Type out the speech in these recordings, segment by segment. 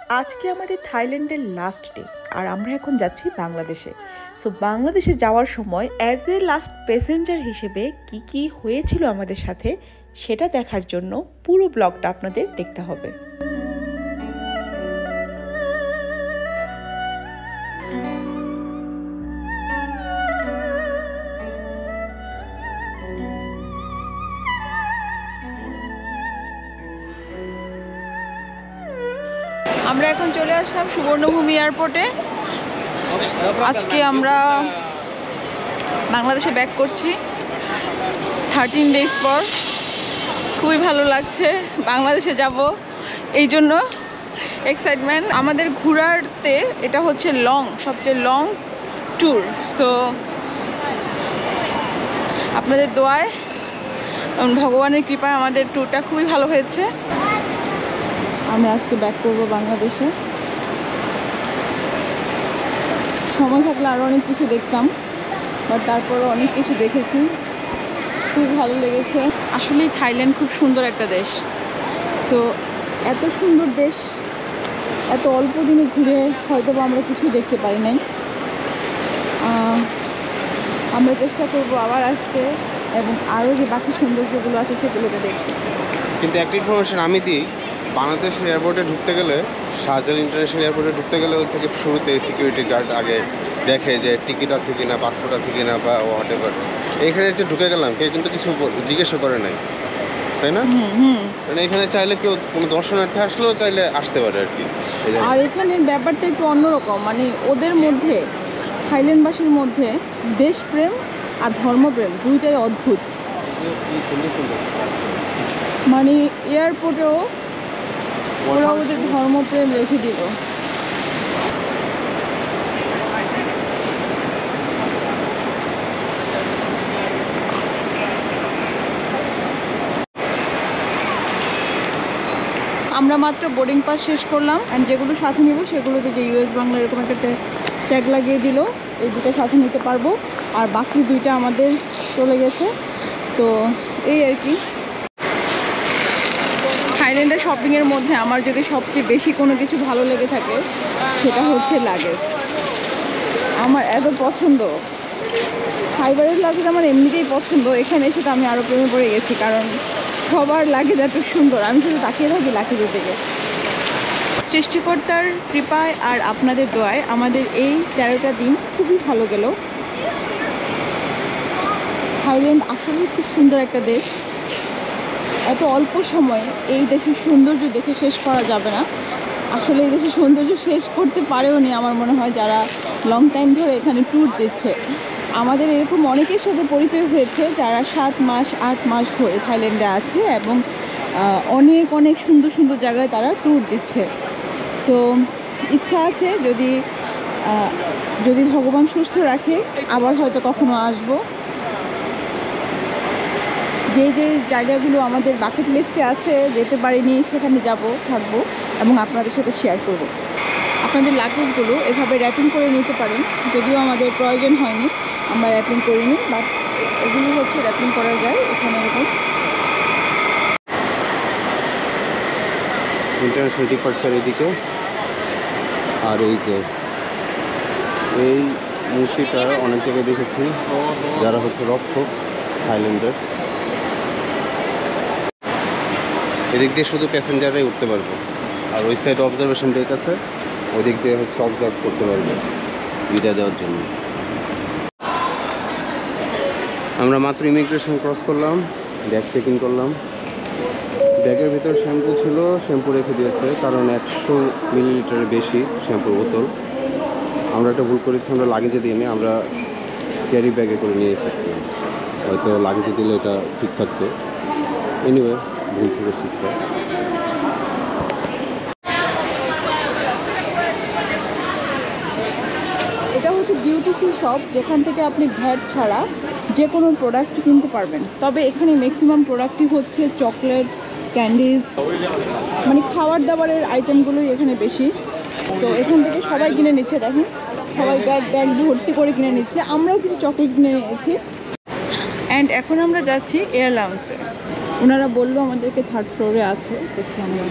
আজকে আমাদের থাইল্যান্ডের লাস্ট ডে আর আমরা এখন যাচ্ছি বাংলাদেশে। সো বাংলাদেশে যাওয়ার সময় অ্যাজ এ লাস্ট প্যাসেঞ্জার হিসেবে কি কি হয়েছিল আমাদের সাথে সেটা দেখার জন্য পুরো ব্লগটা আপনাদের দেখতে হবে। আমরা এখন চলে আসলাম সুবর্ণভূমি এয়ারপোর্টে। আজকে আমরা বাংলাদেশে ব্যাক করছি 13 ডেজ পর। খুবই ভালো লাগছে, বাংলাদেশে যাব এই জন্য এক্সাইটমেন্ট। আমাদের ঘোরারতে এটা হচ্ছে সবচেয়ে লং ট্যুর। সো আপনাদের দোয়ায় ভগবানের কৃপায় আমাদের ট্যুরটা খুবই ভালো হয়েছে। আমরা আজকে ব্যাক করব বাংলাদেশে। সময় থাকলে আরও অনেক কিছু দেখতাম, বাট তারপরও অনেক কিছু দেখেছি, খুব ভালো লেগেছে। আসলেই থাইল্যান্ড খুব সুন্দর একটা দেশ। সো এত সুন্দর দেশ এত অল্প দিনে ঘুরে হয়তো বা আমরা কিছু দেখতে পারি নাই। আমরা চেষ্টা করব আবার আসতে এবং আরও যে বাকি সৌন্দর্যগুলো আছে সেগুলোকে দেখতে। কিন্তু একটা ইনফরমেশন আমি দিই, বাংলাদেশ এয়ারপোর্টে ঢুকতে গেলে, শাহজালাল ইন্টারন্যাশনাল এয়ারপোর্টে ঢুকতে গেলে হচ্ছে কি শুরুতে সিকিউরিটি গার্ড আগে দেখে যে টিকিট আছে কিনা, পাসপোর্ট আছে কিনা বা হোয়াট এভার। এখানে যে ঢুকে গেলাম কেউ কিন্তু কিছু জিজ্ঞাসা করে নাই, তাই না? মানে এখানে চাইলে কেউ কোনো দর্শনার্থী আসলেও চাইলে আসতে পারে আর কি। আর এখানের ব্যাপারটা একটু অন্যরকম, মানে ওদের মধ্যে থাইল্যান্ডবাসীর মধ্যে দেশপ্রেম আর ধর্মপ্রেম দুইটাই অদ্ভুত। মানে এয়ারপোর্টেও ওরা ওদের ধর্মপ্রেম রেখে দিল। আমরা মাত্র বোর্ডিং পাস শেষ করলাম, অ্যান্ড যেগুলো সাথে নিব সেগুলোতে যে ইউএস বাংলা এরকম একটা ট্যাগ লাগিয়ে দিল, এই দুটো সাথে নিতে পারবো, আর বাকি দুইটা আমাদের চলে গেছে। তো এই আর কি। থাইল্যান্ডের শপিংয়ের মধ্যে আমার যদি সবচেয়ে বেশি কোনো কিছু ভালো লেগে থাকে সেটা হচ্ছে লাগেজ। আমার এত পছন্দ, ফাইবারের লাগেজ আমার এমনিতেই পছন্দ। এখানে এসে তো আমি আরও প্রেমে পড়ে গেছি, কারণ সবার লাগেজ এত সুন্দর, আমি শুধু তাকিয়ে থাকি লাগেজের দিকে। সৃষ্টিকর্তার কৃপায় আর আপনাদের দোয়ায় আমাদের এই 13টা দিন খুবই ভালো গেল। থাইল্যান্ড আসলেই খুব সুন্দর একটা দেশ। এত অল্প সময়ে এই দেশের সৌন্দর্য দেখে শেষ করা যাবে না। আসলে এই দেশের সৌন্দর্য শেষ করতে পারেও নি আমার মনে হয় যারা লং টাইম ধরে এখানে ট্যুর দিচ্ছে। আমাদের এরকম অনেকের সাথে পরিচয় হয়েছে যারা 7 মাস 8 মাস ধরে থাইল্যান্ডে আছে এবং অনেক অনেক সুন্দর সুন্দর জায়গায় তারা ট্যুর দিচ্ছে। সো ইচ্ছা আছে যদি ভগবান সুস্থ রাখে আবার হয়তো কখনো আসবো। যে যে জায়গাগুলো আমাদের বাকেট লিস্টে আছে যেতে পারিনি সেখানে যাব, থাকবো এবং আপনাদের সাথে শেয়ার করব। আপনাদের লাগেজগুলো এভাবে র্যাপিং করে নিতে পারেন, যদিও আমাদের প্রয়োজন হয়নি, আমরা র্যাপিং করিনি, বাট এগুলো হচ্ছে র্যাপিং করা যায় এখানে এরকম। ইন্টারন্যাশনাল ডিপার্চার এদিকে। আর এই যে এই মূর্তিটা অনেক জায়গায় দেখেছি, যারা হচ্ছে রক্ষক থাইল্যান্ডের। এদিক দিয়ে শুধু প্যাসেঞ্জাররাই উঠতে পারবে, আর ওই সাইড অবজারভেশন ডেক আছে, ওই দিক দিয়ে হচ্ছে অবজার্ভ করতে পারবে বিদায় দেওয়ার জন্য। আমরা মাত্র ইমিগ্রেশন ক্রস করলাম, ব্যাগ চেকিং করলাম। ব্যাগের ভিতর শ্যাম্পু ছিল, শ্যাম্পু রেখে দিয়েছে, কারণ 100 মিলিলিটারের বেশি শ্যাম্পুর বোতল। আমরা একটা ভুল করেছি, আমরা লাগেজে দিয়ে নিই, আমরা ক্যারি ব্যাগে করে নিয়ে এসেছিলাম। হয়তো লাগেজে দিলে এটা ঠিক থাকতো। এনিওয়ে, ভুল থেকে শিখতে। এটা হচ্ছে ডিউটি ফ্রি শপ, যেখান থেকে আপনি ভ্যাট ছাড়া যে কোনো প্রোডাক্ট কিনতে পারবেন। তবে এখানে ম্যাক্সিমাম প্রোডাক্টই হচ্ছে চকলেট, ক্যান্ডিজ, মানে খাবার দাবারের আইটেমগুলোই এখানে বেশি। তো এখান থেকে সবাই কিনে নিচ্ছে, দেখেন সবাই ব্যাগ ভর্তি করে কিনে নিচ্ছে। আমরাও কিছু চকলেট কিনে নিয়েছি। অ্যান্ড এখন আমরা যাচ্ছি এয়ার লাউঞ্জে। ওনারা বললো আমাদেরকে 3rd ফ্লোরে আছে, দেখি আমরা।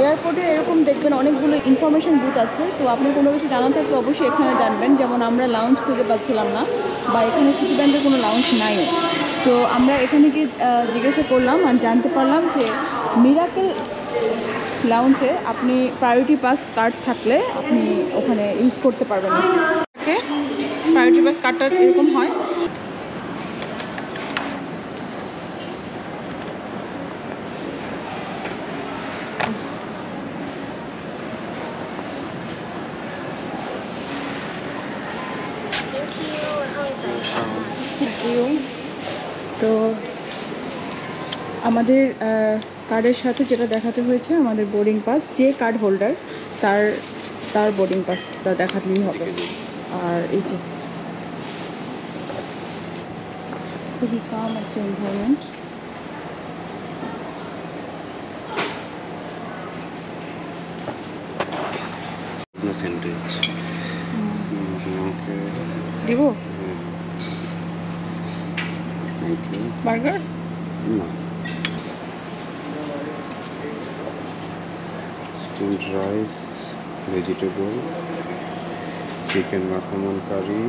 এয়ারপোর্টে এরকম দেখবেন অনেকগুলো ইনফরমেশন বুথ আছে, তো আপনি কোনো কিছু জানা থাকলে অবশ্যই এখানে জানবেন। যেমন আমরা লাউঞ্জ খুঁজে পাচ্ছিলাম না, বা এখানে সিটি ব্যাংকের কোনো লাউঞ্জ নাই। তো আমরা এখানে গিয়ে জিজ্ঞাসা করলাম আর জানতে পারলাম যে মিরাকেল লাউঞ্জে আপনি প্রায়োরিটি পাস কার্ড থাকলে আপনি ওখানে ইউজ করতে পারবেন। ওকে, প্রায়োরিটি পাস কার্ডটা এরকম হয়। তো আমাদের কার্ডের সাথে যেটা দেখাতে হয়েছে, আমাদের বোর্ডিং পাস, যে কার্ড হোল্ডার তার বোর্ডিং পাসটা দেখাতেই হবে। আর এই যে খুবই কাম একটা এনভায়রনমেন্ট। স্যান্ডউইচ দিব থ্যাংক ইউ। বার্গার, না, steamed rice, vegetable, chicken massaman curry,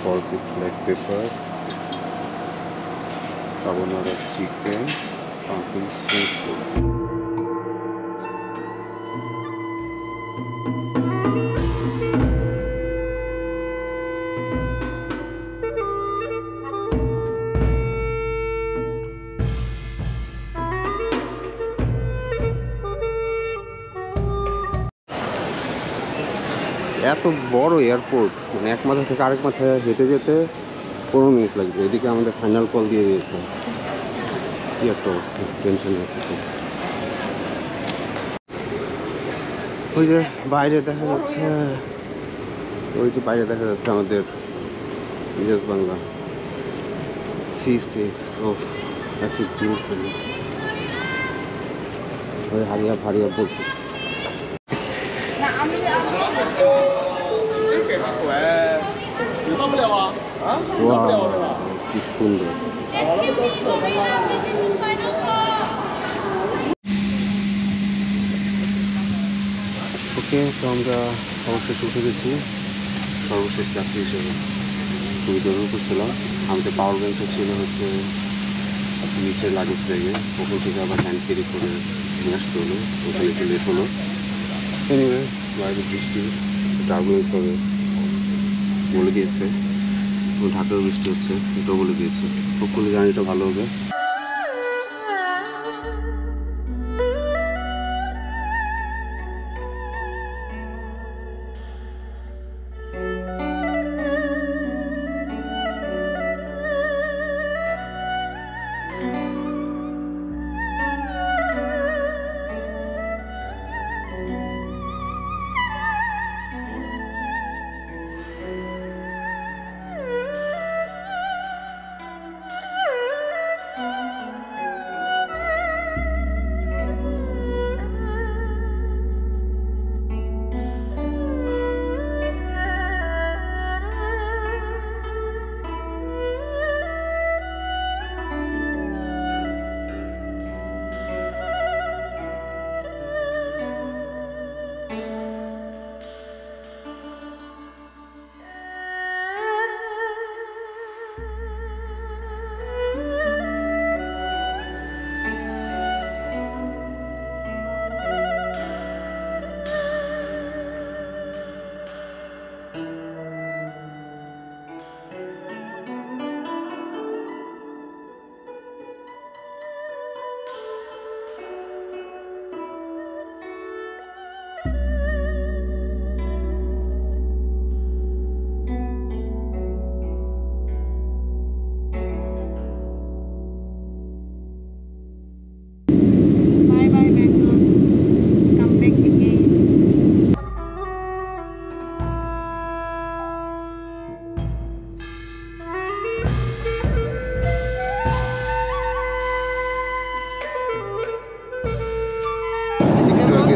pork with black pepper, carbonara chicken, pumpkin soup. এত বড় এয়ারপোর্ট, মানে এক মাথা থেকে আরেক মাথায় হেঁটে যেতে 15 মিনিট লাগবে। এদিকে আমাদের ফাইনাল কল দিয়ে দিয়েছে। কি একটা অবস্থা, টেনশনে আছে খুব। ওই যে বাইরে দেখা যাচ্ছে, আমাদের ইউএস বাংলা C6। ও এত দূর পেল, ওই হারিয়া ফারিয়া বলতেছে। কি সুন্দর। ওকে, তো আমরা সর্বশেষ উঠে গেছি, সর্বশেষ যাত্রী হিসেবে। খুবই দৌড় করছিলাম। আমাদের পাওয়ার ব্যাংকটা ছিল হচ্ছে নিচের লাগেজ ব্যাগে, ওখান থেকে আবার হ্যান্ড ক্যারি করে নিয়ে আসতে হলো, ওখানে একটু লেট হলো। এনিওয়ে, বাইরে বৃষ্টি, টার্বুলেন্স হবে বলে দিয়েছে, ঢাকায় বৃষ্টি হচ্ছে এটাও বলে দিয়েছে। হোপফুলি জার্নিটা ভালো হবে।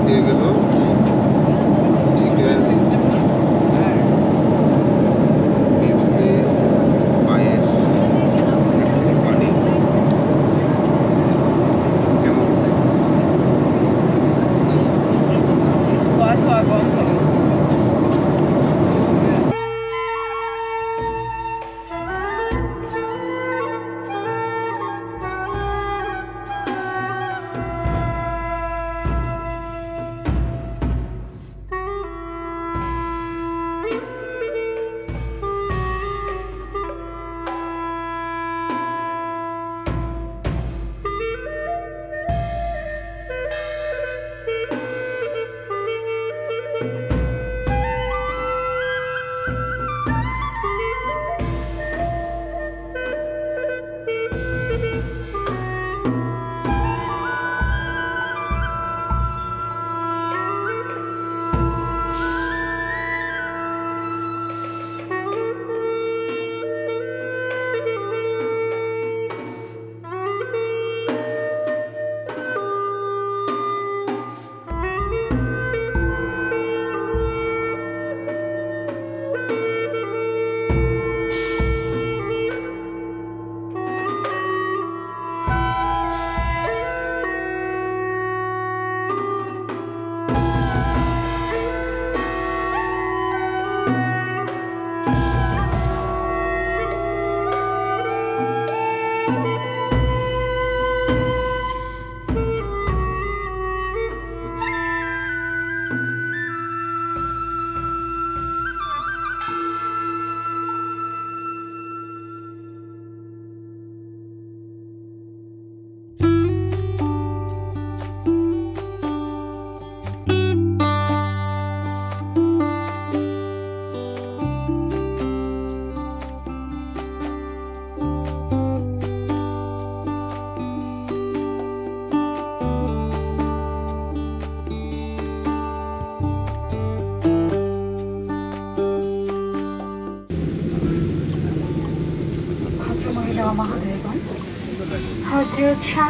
দিয়ে গেল চিকেন, পেপসি, পায়েস, পানি। কেমন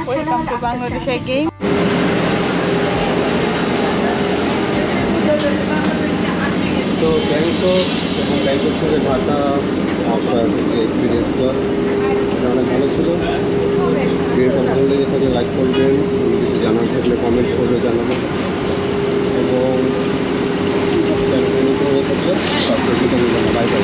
ওয়েলকাম টু বাংলাদেশ এগেইন। তো ব্যাংকক এবং ব্যাংকক থেকে ঢাকা আসার এক্সপিরিয়েন্সটা এটা অনেক ভালো ছিল। ভিডিওটা ভালো লেগে থাকলে লাইক করবেন, কোনো কিছু জানার থাকলে কমেন্ট করে জানাবেন এবং চ্যানেলটা নতুন হয়ে থাকলে সাবস্ক্রাইব করতে ভুলবেন না। Bye bye.